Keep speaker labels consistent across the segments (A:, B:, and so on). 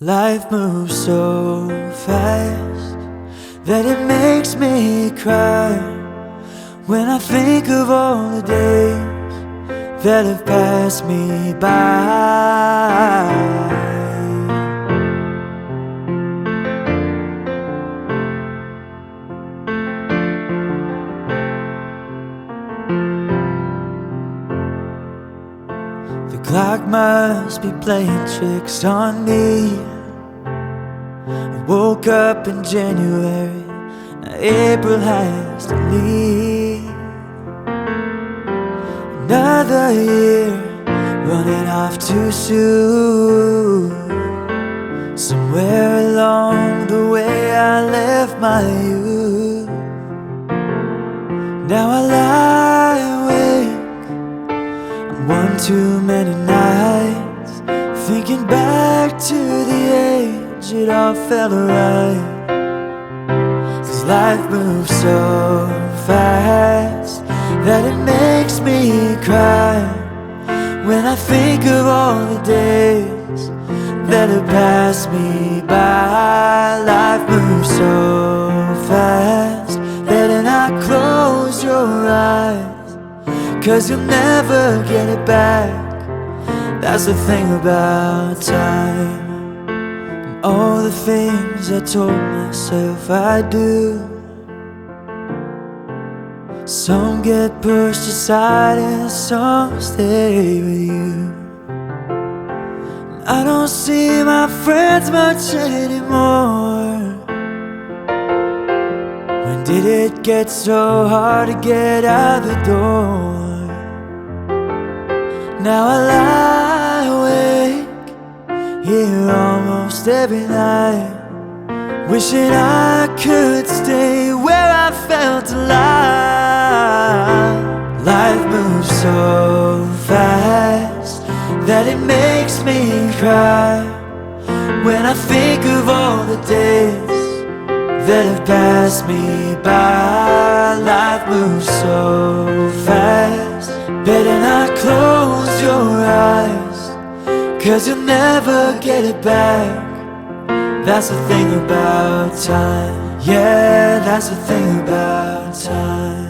A: Life moves so fast that it makes me cry when I think of all the days that have passed me by. The clock must be playing tricks on me. I woke up in January, now April has to leave. Another year running off too soon. Somewhere along the way I left my youth. Now I lie awake on one too many nights, thinking back to the age it all felt right. 'Cause life moves so fast that it makes me cry when I think of all the days that have passed me by. Life moves so fast, better not close your eyes, 'cause you'll never get it back. That's the thing about time, and all the things I told myself I'd do. Some get pushed aside and some stay with you. I don't see my friends much anymore. When did it get so hard to get out the door? Now I lie awake here almost every night, wishing I could stay where I felt alive. Life moves so fast that it makes me cry when I think of all the days that have passed me by. Life moves so fast, better not close your eyes, 'cause you'll never get it back. That's the thing about time, yeah, that's the thing about time.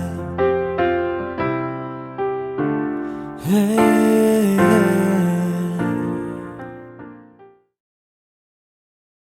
A: Hey.